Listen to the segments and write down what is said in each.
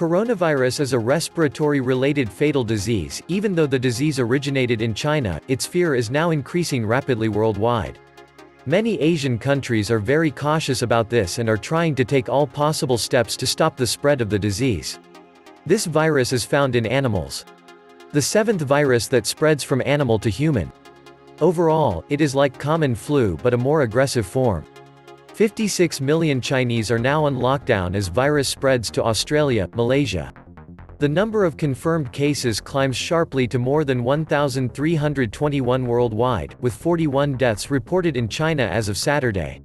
Coronavirus is a respiratory-related fatal disease. Even though the disease originated in China, its fear is now increasing rapidly worldwide. Many Asian countries are very cautious about this and are trying to take all possible steps to stop the spread of the disease. This virus is found in animals. The seventh virus that spreads from animal to human. Overall, it is like common flu but a more aggressive form. 56 million Chinese are now on lockdown as virus spreads to Australia, Malaysia. The number of confirmed cases climbs sharply to more than 1,321 worldwide, with 41 deaths reported in China as of Saturday.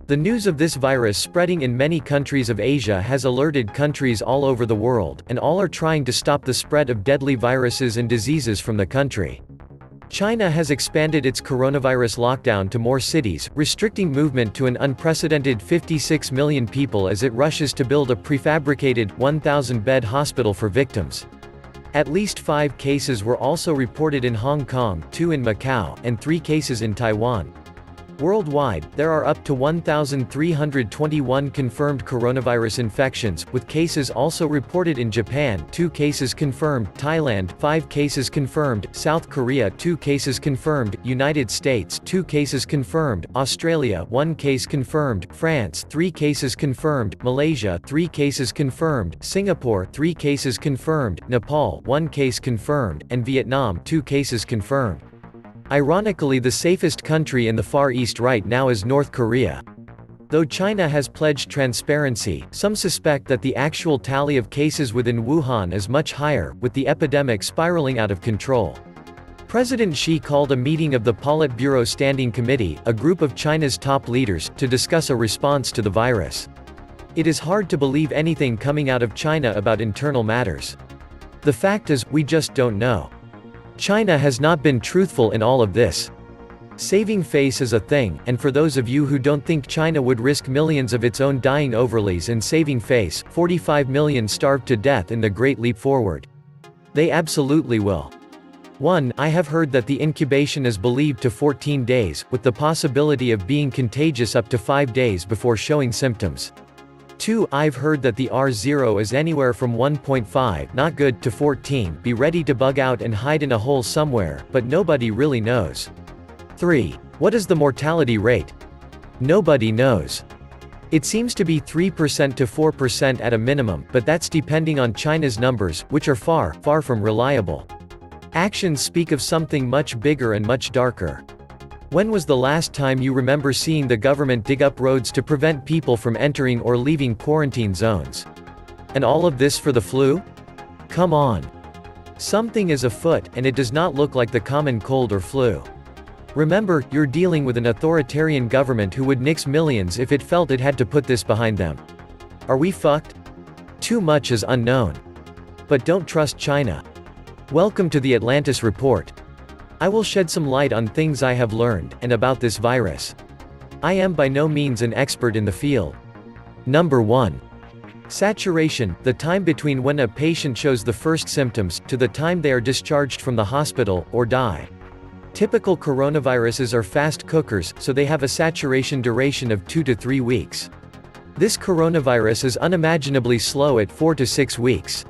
The news of this virus spreading in many countries of Asia has alerted countries all over the world, and all are trying to stop the spread of deadly viruses and diseases from the country. China has expanded its coronavirus lockdown to more cities, restricting movement to an unprecedented 56 million people as it rushes to build a prefabricated, 1,000-bed hospital for victims. At least 5 cases were also reported in Hong Kong, 2 in Macau, and 3 cases in Taiwan. Worldwide, there are up to 1,321 confirmed coronavirus infections, with cases also reported in Japan, 2 cases confirmed, Thailand, 5 cases confirmed, South Korea, 2 cases confirmed, United States, 2 cases confirmed, Australia, 1 case confirmed, France, 3 cases confirmed, Malaysia, 3 cases confirmed, Singapore, 3 cases confirmed, Nepal, 1 case confirmed, and Vietnam, 2 cases confirmed. Ironically, the safest country in the Far East right now is North Korea. Though China has pledged transparency, some suspect that the actual tally of cases within Wuhan is much higher, with the epidemic spiraling out of control. President Xi called a meeting of the Politburo Standing Committee, a group of China's top leaders, to discuss a response to the virus. It is hard to believe anything coming out of China about internal matters. The fact is, we just don't know. China has not been truthful in all of this. Saving face is a thing, and for those of you who don't think China would risk millions of its own dying overlays in saving face, 45 million starved to death in the Great Leap Forward. They absolutely will. 1. I have heard that the incubation is believed to 14 days, with the possibility of being contagious up to 5 days before showing symptoms. 2. I've heard that the R0 is anywhere from 1.5 not good to 14 be ready to bug out and hide in a hole somewhere, but nobody really knows. 3. What is the mortality rate? Nobody knows. It seems to be 3% to 4% at a minimum, but that's depending on China's numbers, which are far, far from reliable. Actions speak of something much bigger and much darker. When was the last time you remember seeing the government dig up roads to prevent people from entering or leaving quarantine zones? And all of this for the flu? Come on. Something is afoot, and it does not look like the common cold or flu. Remember, you're dealing with an authoritarian government who would nix millions if it felt it had to put this behind them. Are we fucked? Too much is unknown. But don't trust China. Welcome to the Atlantis Report. I will shed some light on things I have learned, and about this virus. I am by no means an expert in the field. Number 1. Saturation, the time between when a patient shows the first symptoms, to the time they are discharged from the hospital, or die. Typical coronaviruses are fast cookers, so they have a saturation duration of 2 to 3 weeks. This coronavirus is unimaginably slow at 4 to 6 weeks.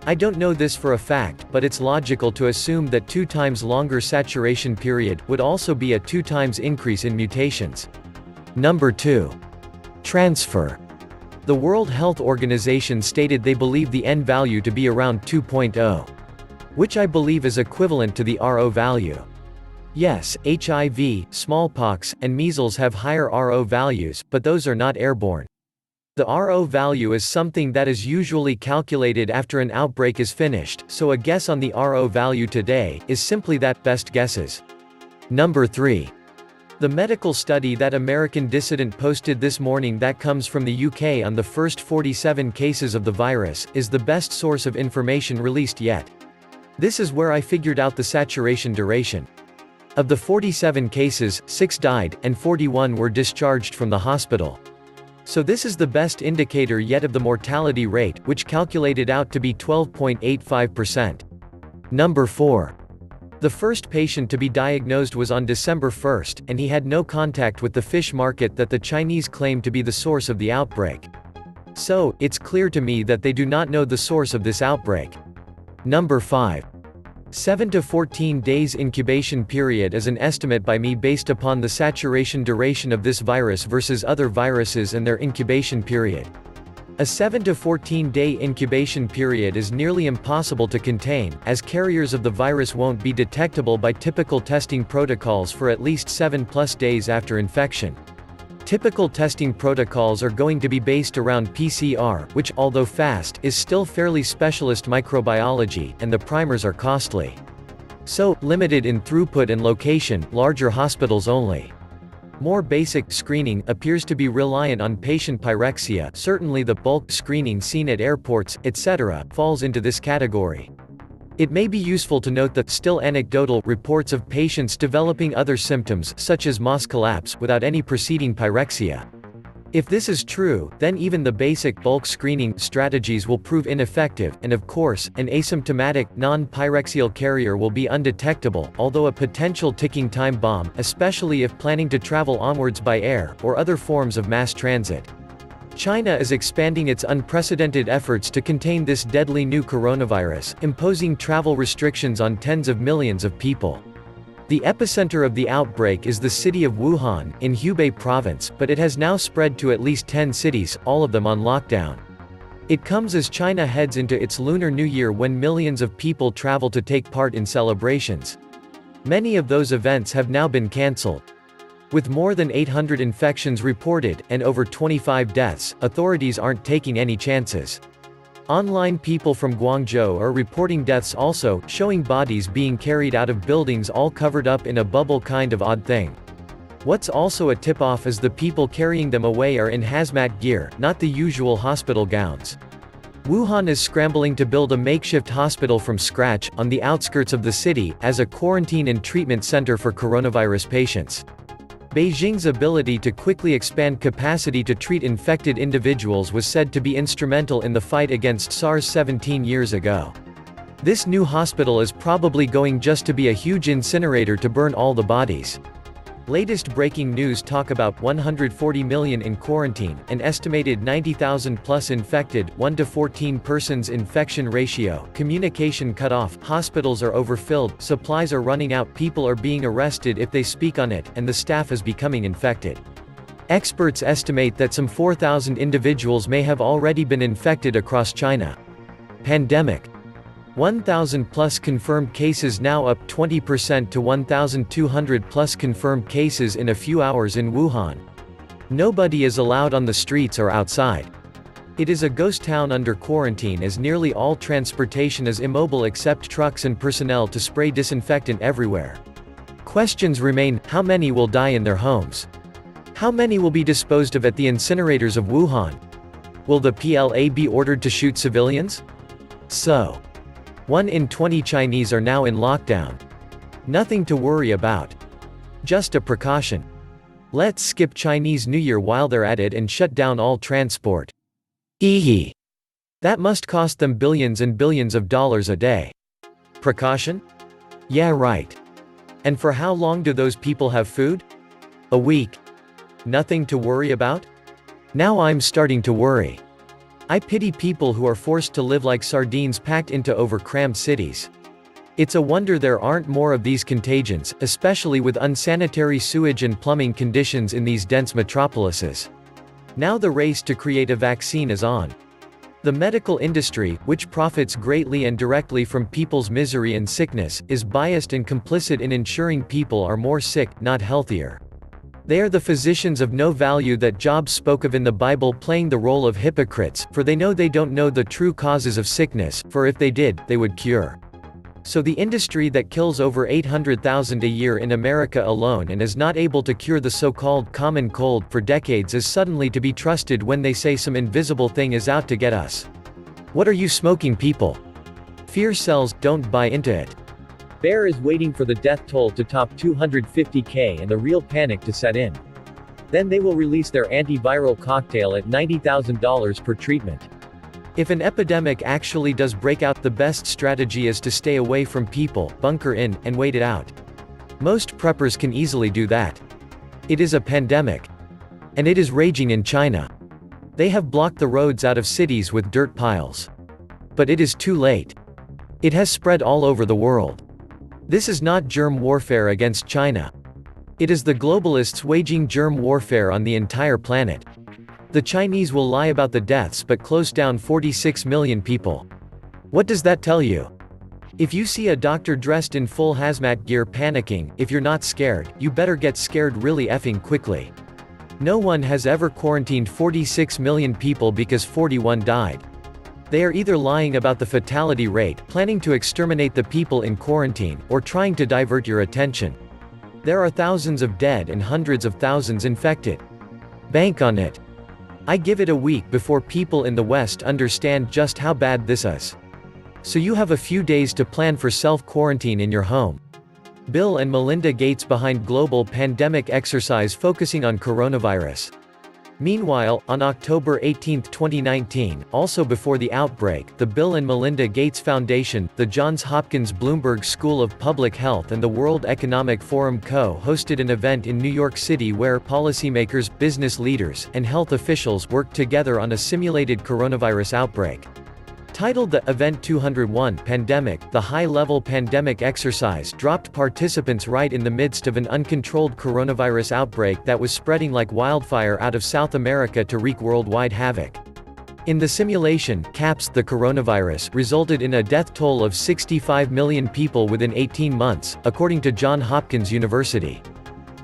I don't know this for a fact, but it's logical to assume that 2 times longer saturation period would also be a 2 times increase in mutations. Number 2. Transfer. The World Health Organization stated they believe the N value to be around 2.0. Which I believe is equivalent to the RO value. Yes, HIV, smallpox, and measles have higher RO values, but those are not airborne. The RO value is something that is usually calculated after an outbreak is finished, so a guess on the RO value today is simply that, best guesses. Number 3. The medical study that American Dissident posted this morning that comes from the UK on the first 47 cases of the virus, is the best source of information released yet. This is where I figured out the saturation duration. Of the 47 cases, 6 died, and 41 were discharged from the hospital. So this is the best indicator yet of the mortality rate, which calculated out to be 12.85%. Number 4. The first patient to be diagnosed was on December 1, and he had no contact with the fish market that the Chinese claim to be the source of the outbreak. So, it's clear to me that they do not know the source of this outbreak. Number 5. 7 to 14 days incubation period is an estimate by me based upon the saturation duration of this virus versus other viruses and their incubation period. A 7 to 14 day incubation period is nearly impossible to contain, as carriers of the virus won't be detectable by typical testing protocols for at least 7+ days after infection. Typical testing protocols are going to be based around PCR, which, although fast, is still fairly specialist microbiology, and the primers are costly. So, limited in throughput and location, larger hospitals only. More basic screening appears to be reliant on patient pyrexia. Certainly the bulk screening seen at airports, etc., falls into this category. It may be useful to note the still anecdotal reports of patients developing other symptoms such as Moss collapse without any preceding pyrexia. If this is true, then even the basic bulk screening strategies will prove ineffective, and of course, an asymptomatic, non-pyrexial carrier will be undetectable, although a potential ticking time bomb, especially if planning to travel onwards by air, or other forms of mass transit. China is expanding its unprecedented efforts to contain this deadly new coronavirus, imposing travel restrictions on tens of millions of people. The epicenter of the outbreak is the city of Wuhan, in Hubei province, but it has now spread to at least 10 cities, all of them on lockdown. It comes as China heads into its Lunar New Year when millions of people travel to take part in celebrations. Many of those events have now been cancelled. With more than 800 infections reported, and over 25 deaths, authorities aren't taking any chances. Online people from Guangzhou are reporting deaths also, showing bodies being carried out of buildings all covered up in a bubble, kind of odd thing. What's also a tip-off is the people carrying them away are in hazmat gear, not the usual hospital gowns. Wuhan is scrambling to build a makeshift hospital from scratch, on the outskirts of the city, as a quarantine and treatment center for coronavirus patients. Beijing's ability to quickly expand capacity to treat infected individuals was said to be instrumental in the fight against SARS 17 years ago. This new hospital is probably going just to be a huge incinerator to burn all the bodies. Latest breaking news talk about 140 million in quarantine, an estimated 90,000 plus infected, 1 to 14 persons infection ratio, communication cut off, hospitals are overfilled, supplies are running out, people are being arrested if they speak on it, and the staff is becoming infected. Experts estimate that some 4,000 individuals may have already been infected across China. Pandemic. 1,000 plus confirmed cases, now up 20% to 1,200 plus confirmed cases in a few hours in Wuhan. Nobody is allowed on the streets or outside. It is a ghost town under quarantine as nearly all transportation is immobile except trucks and personnel to spray disinfectant everywhere. Questions remain: how many will die in their homes? How many will be disposed of at the incinerators of Wuhan? Will the PLA be ordered to shoot civilians? So, 1 in 20 Chinese are now in lockdown. Nothing to worry about. Just a precaution. Let's skip Chinese New Year while they're at it and shut down all transport. Eehee. That must cost them billions and billions of dollars a day. Precaution? Yeah, right. And for how long do those people have food? A week. Nothing to worry about? Now I'm starting to worry. I pity people who are forced to live like sardines packed into over-crammed cities. It's a wonder there aren't more of these contagions, especially with unsanitary sewage and plumbing conditions in these dense metropolises. Now the race to create a vaccine is on. The medical industry, which profits greatly and directly from people's misery and sickness, is biased and complicit in ensuring people are more sick, not healthier. They are the physicians of no value that Job spoke of in the Bible, playing the role of hypocrites, for they know they don't know the true causes of sickness, for if they did, they would cure. So the industry that kills over 800,000 a year in America alone and is not able to cure the so-called common cold for decades is suddenly to be trusted when they say some invisible thing is out to get us. What are you smoking, people? Fear sells, don't buy into it. Bear is waiting for the death toll to top 250K and the real panic to set in. Then they will release their antiviral cocktail at $90,000 per treatment. If an epidemic actually does break out, the best strategy is to stay away from people, bunker in, and wait it out. Most preppers can easily do that. It is a pandemic. And it is raging in China. They have blocked the roads out of cities with dirt piles. But it is too late. It has spread all over the world. This is not germ warfare against China. It is the globalists waging germ warfare on the entire planet. The Chinese will lie about the deaths but close down 46 million people. What does that tell you? If you see a doctor dressed in full hazmat gear panicking, if you're not scared, you better get scared really effing quickly. No one has ever quarantined 46 million people because 41 died. They are either lying about the fatality rate, planning to exterminate the people in quarantine, or trying to divert your attention. There are thousands of dead and hundreds of thousands infected. Bank on it. I give it a week before people in the West understand just how bad this is. So you have a few days to plan for self-quarantine in your home. Bill and Melinda Gates behind global pandemic exercise focusing on coronavirus. Meanwhile, on October 18, 2019, also before the outbreak, the Bill and Melinda Gates Foundation, the Johns Hopkins Bloomberg School of Public Health and the World Economic Forum co-hosted an event in New York City where policymakers, business leaders, and health officials worked together on a simulated coronavirus outbreak. Titled the Event 201 Pandemic, the high-level pandemic exercise dropped participants right in the midst of an uncontrolled coronavirus outbreak that was spreading like wildfire out of South America to wreak worldwide havoc. In the simulation, CAPS, the coronavirus, resulted in a death toll of 65 million people within 18 months, according to Johns Hopkins University.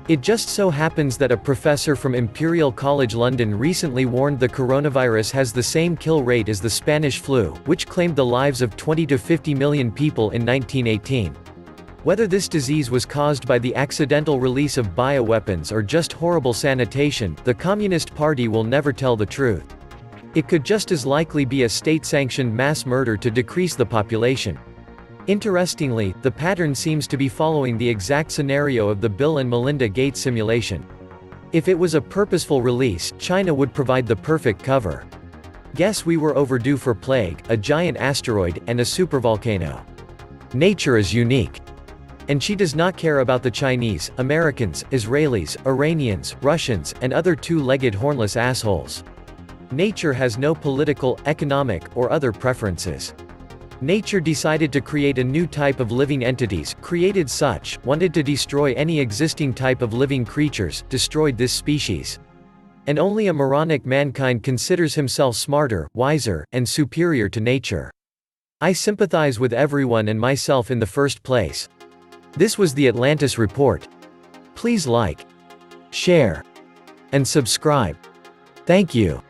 It just so happens that a professor from Imperial College London recently warned the coronavirus has the same kill rate as the Spanish flu, which claimed the lives of 20 to 50 million people in 1918. Whether this disease was caused by the accidental release of bioweapons or just horrible sanitation, the Communist Party will never tell the truth. It could just as likely be a state-sanctioned mass murder to decrease the population. Interestingly, the pattern seems to be following the exact scenario of the Bill and Melinda Gates simulation. If it was a purposeful release, China would provide the perfect cover. Guess we were overdue for plague, a giant asteroid, and a supervolcano. Nature is unique. And she does not care about the Chinese, Americans, Israelis, Iranians, Russians, and other two-legged hornless assholes. Nature has no political, economic, or other preferences. Nature decided to create a new type of living entities, created such, wanted to destroy any existing type of living creatures, destroyed this species. And only a moronic mankind considers himself smarter, wiser, and superior to nature. I sympathize with everyone and myself in the first place. This was the Atlantis Report. Please like, share, and subscribe. Thank you.